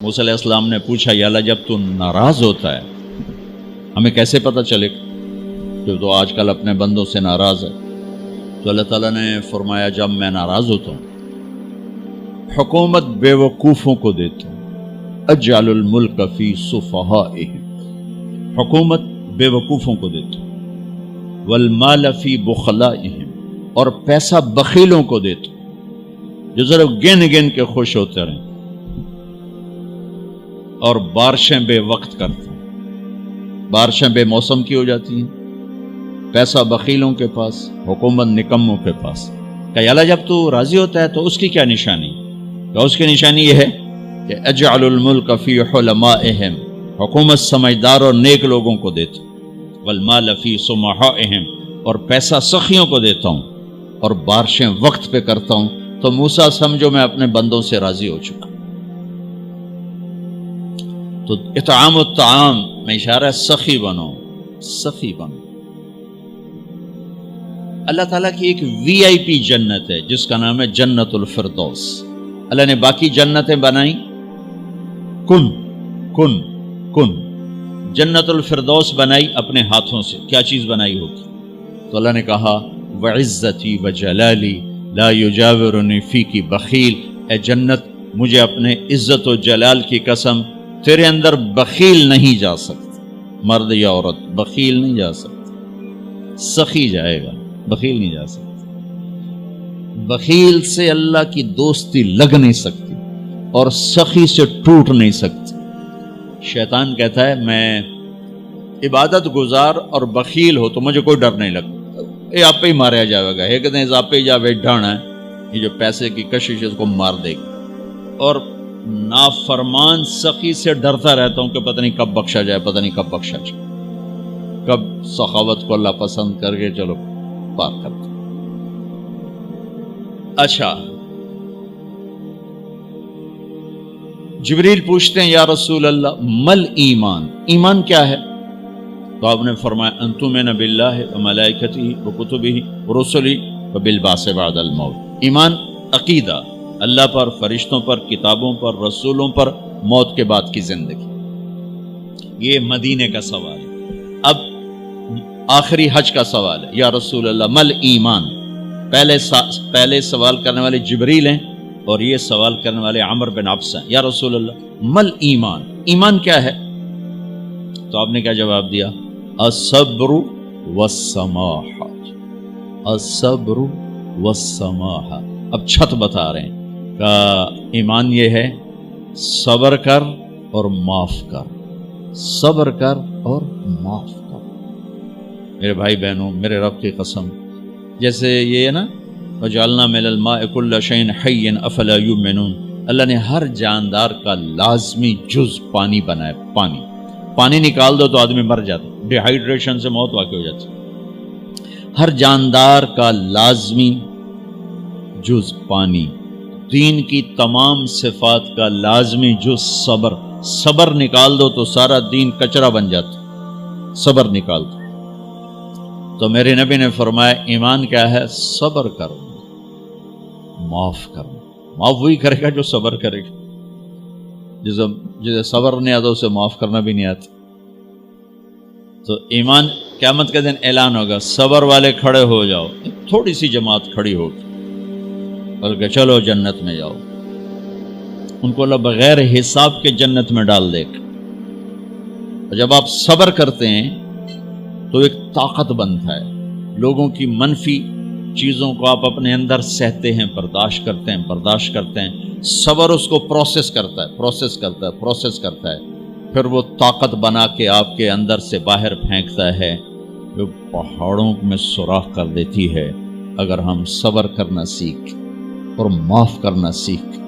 موسیٰ علیہ السلام نے پوچھا یا اللہ جب تو ناراض ہوتا ہے ہمیں کیسے پتہ چلے کہ تو آج کل اپنے بندوں سے ناراض ہے؟ تو اللہ تعالیٰ نے فرمایا جب میں ناراض ہوتا ہوں حکومت بے وقوفوں کو دیتا ہوں، اجعل الملک فی صفہائہم، حکومت بے وقوفوں کو دیتا ہوں، والمال فی بخلائہم، اور پیسہ بخیلوں کو دیتا ہوں جو ذرا گن گن کے خوش ہوتے رہیں، اور بارشیں بے وقت کرتے ہیں، بارشیں بے موسم کی ہو جاتی ہیں، پیسہ بخیلوں کے پاس، حکومت نکموں کے پاس۔ کہ اللہ جب تو راضی ہوتا ہے تو اس کی کیا نشانی؟ کہ اس کی نشانی یہ ہے کہ اجعل الملک فی حلمائہم، حکومت سمجھدار اور نیک لوگوں کو دیتا ہوں، والمال فی سمحائہم، اور پیسہ سخیوں کو دیتا ہوں، اور بارشیں وقت پہ کرتا ہوں۔ تو موسیٰ سمجھو میں اپنے بندوں سے راضی ہو چکا۔ تو اطعام الطعام میں اشارہ ہے سخی بنو، سخی بنو۔ اللہ تعالیٰ کی ایک وی آئی پی جنت ہے جس کا نام ہے جنت الفردوس۔ اللہ نے باقی جنتیں بنائیں کن کن کن، جنت الفردوس بنائی اپنے ہاتھوں سے۔ کیا چیز بنائی ہوگی؟ تو اللہ نے کہا وعزتی وجلالی لا یجاورنی فیکی بخیل، اے جنت مجھے اپنے عزت و جلال کی قسم تیرے اندر بخیل نہیں جا سکتا، مرد یا عورت بخیل نہیں جا سکتا، سخی جائے گا، بخیل نہیں جا سکتا۔ بخیل سے اللہ کی دوستی لگ نہیں سکتی اور سخی سے ٹوٹ نہیں سکتی۔ شیطان کہتا ہے میں عبادت گزار اور بخیل ہو تو مجھے کوئی ڈر نہیں لگتا، یہ آپ پہ ہی ماریا جائے گا، ایک دن آپ پہ جاوے ڈھانا ہے، یہ جو پیسے کی کشش اس کو مار دے گی۔ اور نافرمان سخی سے ڈرتا رہتا ہوں کہ پتہ نہیں کب بخشا جائے، پتہ نہیں کب بخشا جائے، کب سخاوت کو اللہ پسند کر کے چلو پار کرتا۔ اچھا، جبریل پوچھتے ہیں یا رسول اللہ مل ایمان، ایمان کیا ہے؟ تو آپ نے فرمایا ان تؤمن باللہ وملائکتہ وکتبہ ورسلہ وبالبعث بعد الموت۔ ایمان عقیدہ، اللہ پر، فرشتوں پر، کتابوں پر، رسولوں پر، موت کے بعد کی زندگی۔ یہ مدینے کا سوال ہے۔ اب آخری حج کا سوال ہے یا رسول اللہ مل ایمان۔ پہلے سوال کرنے والے جبریل ہیں اور یہ سوال کرنے والے عمر بن عبس ہیں۔ یا رسول اللہ مل ایمان، ایمان کیا ہے؟ تو آپ نے کیا جواب دیا؟ الصبر والسماحہ، الصبر والسماحہ۔ اب چھت بتا رہے ہیں کہ ایمان یہ ہے صبر کر اور معاف کر، صبر کر اور معاف کر۔ میرے بھائی بہنوں، میرے رب کی قسم، جیسے یہ ہے نا وجعلنا من الماء كل شيء حي افلا يؤمنون، اللہ نے ہر جاندار کا لازمی جز پانی بنایا۔ پانی نکال دو تو آدمی مر جاتا، ڈی ہائیڈریشن سے موت واقع ہو جاتی۔ ہر جاندار کا لازمی جز پانی، دین کی تمام صفات کا لازمی جز صبر، صبر نکال دو تو سارا دین کچرا بن جاتا، صبر نکال دو۔ تو میرے نبی نے فرمایا ایمان کیا ہے؟ صبر کرو، معاف کرو۔ معاف وہی کرے گا جو صبر کرے گا، جسے صبر نہیں آتا اسے معاف کرنا بھی نہیں آتا۔ تو ایمان قیامت کے دن اعلان ہوگا صبر والے کھڑے ہو جاؤ، تھوڑی سی جماعت کھڑی ہوگی، بلکہ چلو جنت میں جاؤ۔ ان کو اللہ بغیر حساب کے جنت میں ڈال دے گا۔ اور جب آپ صبر کرتے ہیں تو ایک طاقت بنتا ہے، لوگوں کی منفی چیزوں کو آپ اپنے اندر سہتے ہیں، برداشت کرتے ہیں۔ صبر اس کو پروسیس کرتا ہے، پھر وہ طاقت بنا کے آپ کے اندر سے باہر پھینکتا ہے، جو پہاڑوں میں سوراخ کر دیتی ہے اگر ہم صبر کرنا سیکھ اور معاف کرنا سیکھ۔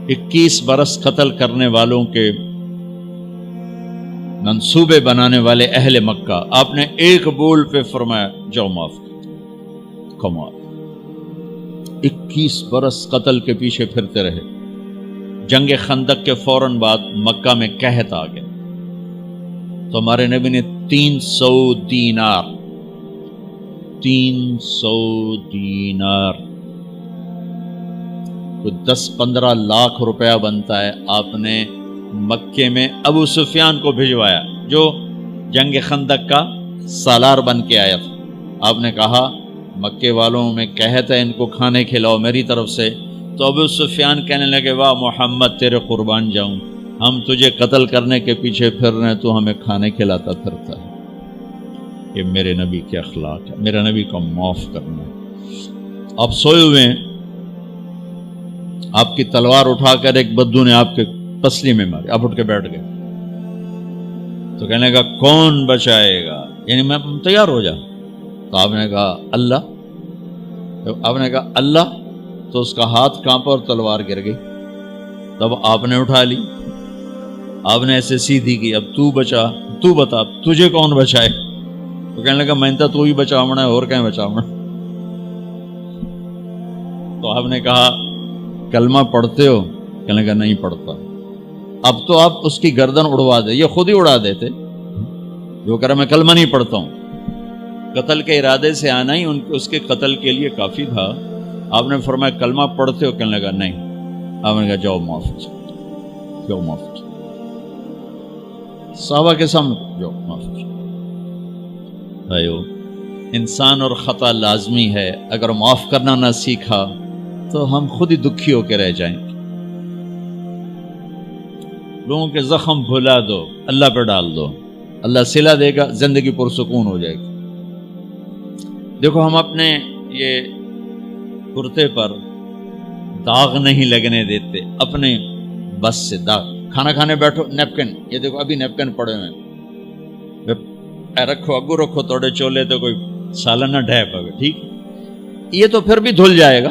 21 برس قتل کرنے والوں کے منصوبے بنانے والے اہل مکہ، آپ نے ایک بول پہ فرمایا جاؤ معاف کر۔ کمال، 21 برس قتل کے پیچھے پھرتے رہے۔ جنگ خندق کے فوراً بعد مکہ میں قحط آ گیا، تو ہمارے نبی نے 300 دینار کوئی 10-15 لاکھ روپیہ بنتا ہے، آپ نے مکے میں ابو سفیان کو بھجوایا جو جنگ خندق کا سالار بن کے آیا تھا. آپ نے کہا مکے والوں میں کہتا ہے ان کو کھانے کھلاؤ میری طرف سے. تو ابو سفیان کہنے لگے واہ محمد تیرے قربان جاؤں، ہم تجھے قتل کرنے کے پیچھے پھر رہے ہیں، تو ہمیں کھانے کھلاتا پھرتا ہے. یہ میرے نبی کے اخلاق ہے، میرا نبی کو معاف کرنا ہے. آپ سوئے ہوئے ہیں، آپ کی تلوار اٹھا کر ایک بدو نے آپ کے پسلی میں ماری، آپ اٹھ کے بیٹھ گئے، تو کہنے لگا کون بچائے گا، یعنی میں تیار ہو جا. تو آپ نے کہا اللہ. آپ نے کہا اللہ، تو اس کا ہاتھ کانپا اور تلوار گر گئی. تب آپ نے اٹھا لی، آپ نے ایسے سیدھی کی، اب تو بچا، تو بتا تجھے کون بچائے. تو کہنے لگا میں تو ہی بچاونا ہے، اور کہیں بچاونا. تو آپ نے کہا کلمہ پڑھتے ہو؟ کہنے لگا نہیں پڑھتا. اب تو آپ اس کی گردن اڑوا دے، یہ خود ہی اڑا دیتے جو کہہ رہا میں کلمہ نہیں پڑھتا ہوں. قتل کے ارادے سے آنا ہی اس کے قتل کے لیے کافی تھا. آپ نے فرمایا کلمہ پڑھتے ہو؟ کہنے لگا نہیں. آپ نے کہا جاؤ معاف ہو جاؤ، جاؤ معاف ہو جاؤ. صحابہ کے سامنے جاؤ معاف ہو جاؤ. بھائیو، انسان اور خطا لازمی ہے، اگر معاف کرنا نہ سیکھا تو ہم خود ہی دکھی ہو کے رہ جائیں گے. لوگوں کے زخم بھلا دو، اللہ پہ ڈال دو، اللہ صلہ دے گا، زندگی پرسکون ہو جائے گی. دیکھو ہم اپنے یہ کرتے پر داغ نہیں لگنے دیتے، اپنے بس سے داغ. کھانا کھانے بیٹھو نیپکن، یہ دیکھو ابھی نیپکن پڑے ہوئے اے رکھو، اگو رکھو توڑے چولے تو کوئی سالن نہ ڈھے پاوے، ٹھیک یہ تو پھر بھی دھل جائے گا.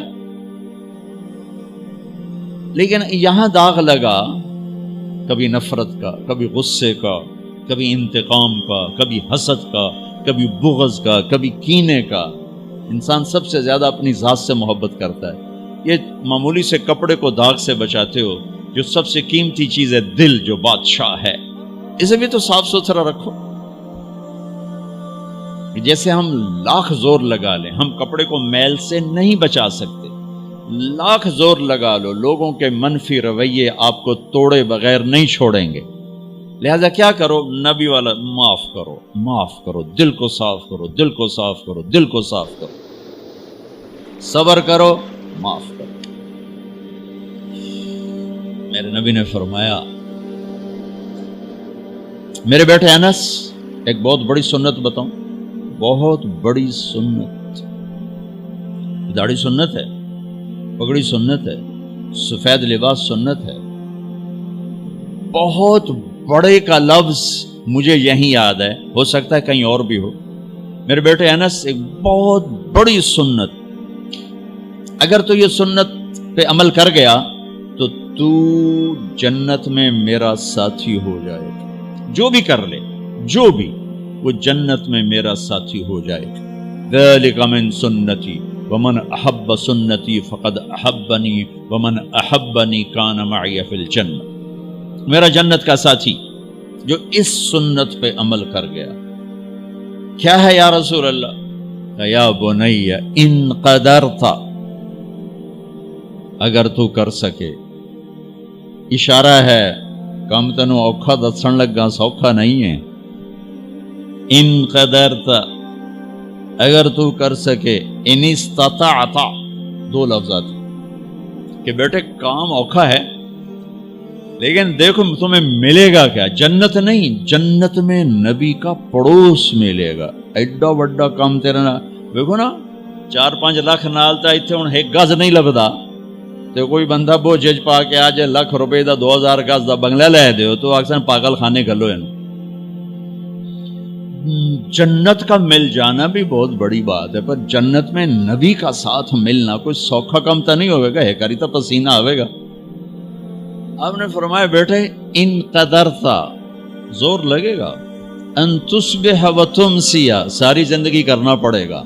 لیکن یہاں داغ لگا، کبھی نفرت کا، کبھی غصے کا، کبھی انتقام کا، کبھی حسد کا، کبھی بغض کا، کبھی کینے کا. انسان سب سے زیادہ اپنی ذات سے محبت کرتا ہے. یہ معمولی سے کپڑے کو داغ سے بچاتے ہو، جو سب سے قیمتی چیز ہے دل، جو بادشاہ ہے، اسے بھی تو صاف ستھرا رکھو. جیسے ہم لاکھ زور لگا لیں، ہم کپڑے کو میل سے نہیں بچا سکتے. لاکھ زور لگا لو، لوگوں کے منفی رویے آپ کو توڑے بغیر نہیں چھوڑیں گے. لہذا کیا کرو؟ نبی والا معاف کرو، معاف کرو، دل کو صاف کرو، دل کو صاف کرو، دل کو صاف کرو، صبر کرو، معاف کرو. میرے نبی نے فرمایا، میرے بیٹے انس، ایک بہت بڑی سنت بتاؤں، بہت بڑی سنت. داڑھی سنت ہے، پگڑی سنت ہے، سفید لباس سنت ہے. بہت بڑے کا لفظ مجھے یہیں یاد ہے، ہو سکتا ہے کہیں اور بھی ہو. میرے بیٹے انس، ایک بہت بڑی سنت، اگر تو یہ سنت پہ عمل کر گیا تو جنت میں میرا ساتھی ہو جائے گا. جو بھی کر لے، جو بھی، وہ جنت میں میرا ساتھی ہو جائے گا. ذالک من سنتی ومن احب سنتی فقد احبنی ومن احبنی کان معی فی الجنہ. میرا جنت کا ساتھی جو اس سنت پہ عمل کر گیا. کیا ہے یا رسول اللہ؟ یا بنی ان قدرت، اگر تو کر سکے. اشارہ ہے کم تنو اوکھا دسن لگا، سوکھا نہیں ہے. ان قدرت، اگر تو کر سکے. ان استطاعت، دو لفظات کہ بیٹے کام اوکھا ہے، لیکن دیکھو تمہیں ملے گا کیا؟ جنت نہیں، جنت میں نبی کا پڑوس ملے گا. ایڈا وڈا کام تیرا نا، دیکھو نا 4-5 لاکھ نالتا ایتھے ہن ایک گز نہیں لبدا، تے کوئی بندہ بوجھ پا کے آ جائے لاکھ روپے دا 2000 گز دا بنگلہ لے دیو تو اکثر پاگل خانے گلو ہیں. جنت کا مل جانا بھی بہت بڑی بات ہے، پر جنت میں نبی کا ساتھ ملنا کوئی سوکھا کم تو نہیں ہوئے گا، ہے کری تو پسینہ آئے گا. آپ نے فرمایا بیٹے ان قدرتا، زور لگے گا، ان تصبح و تمسی، ساری زندگی کرنا پڑے گا،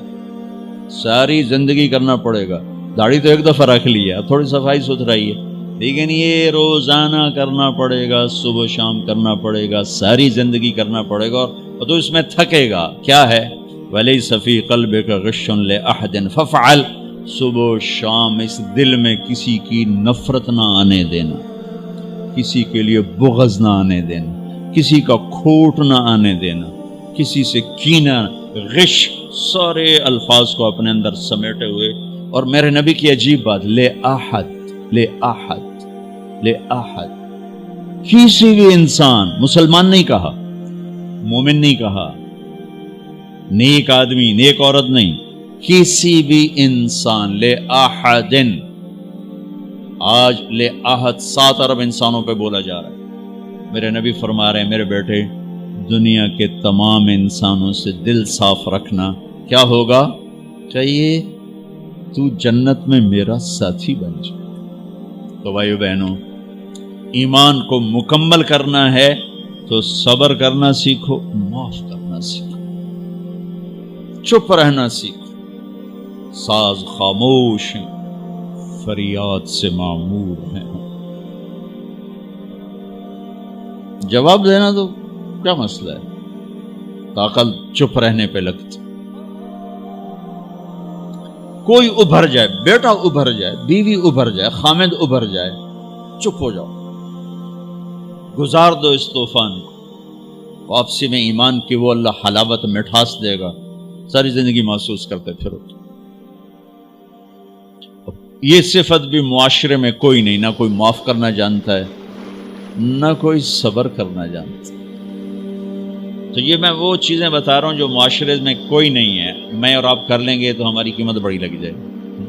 ساری زندگی کرنا پڑے گا. داڑھی تو ایک دفعہ رکھ لی ہے، تھوڑی صفائی ستھرائی ہے، لیکن یہ روزانہ کرنا پڑے گا، صبح شام کرنا پڑے گا، ساری زندگی کرنا پڑے گا. اور تو اس میں تھکے گا. کیا ہے؟ وَلَيْسَ فِي قَلْبِكَ غِشٌّ لِأَحَدٍ فَافْعَلْ، صبح و شام اس دل میں کسی کی نفرت نہ آنے دینا، کسی کے لیے بغض نہ آنے دینا، کسی کا کھوٹ نہ آنے دینا، کسی سے کینہ، غش، سارے الفاظ کو اپنے اندر سمیٹے ہوئے. اور میرے نبی کی عجیب بات، لے احد، لے احد، لے احد، کسی بھی انسان، مسلمان نہیں کہا، مومن نہیں کہا، نیک آدمی، نیک عورت نہیں، کسی بھی انسان، لے احدن. آج لے احد 7 ارب انسانوں پہ بولا جا رہا ہے. میرے نبی فرما رہے ہیں میرے بیٹے، دنیا کے تمام انسانوں سے دل صاف رکھنا. کیا ہوگا؟ چاہیے تو جنت میں میرا ساتھی بن جائے. تو بھائیو بہنوں، ایمان کو مکمل کرنا ہے تو صبر کرنا سیکھو، معاف کرنا سیکھو، چپ رہنا سیکھو. ساز خاموش ہیں، فریاد سے معمور ہیں. جواب دینا تو کیا مسئلہ ہے، طاقت چپ رہنے پہ لگتی. کوئی ابھر جائے، بیٹا ابھر جائے، بیوی ابھر جائے، خامد ابھر جائے، چپ ہو جاؤ، گزار دو اس طوفان کو. واپسی میں ایمان کی وہ اللہ حلاوت مٹھاس دے گا، ساری زندگی محسوس کرتے پھرو. یہ صفت بھی معاشرے میں کوئی نہیں، نہ کوئی معاف کرنا جانتا ہے، نہ کوئی صبر کرنا جانتا. تو یہ میں وہ چیزیں بتا رہا ہوں جو معاشرے میں کوئی نہیں ہے. میں اور آپ کر لیں گے تو ہماری قیمت بڑی لگ جائے گی.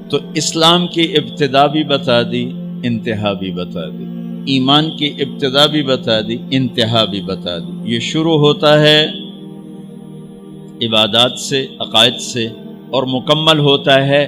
تو اسلام کی ابتدا بھی بتا دی، انتہا بھی بتا دی. ایمان کی ابتدا بھی بتا دی، انتہا بھی بتا دی. یہ شروع ہوتا ہے عبادات سے، عقائد سے، اور مکمل ہوتا ہے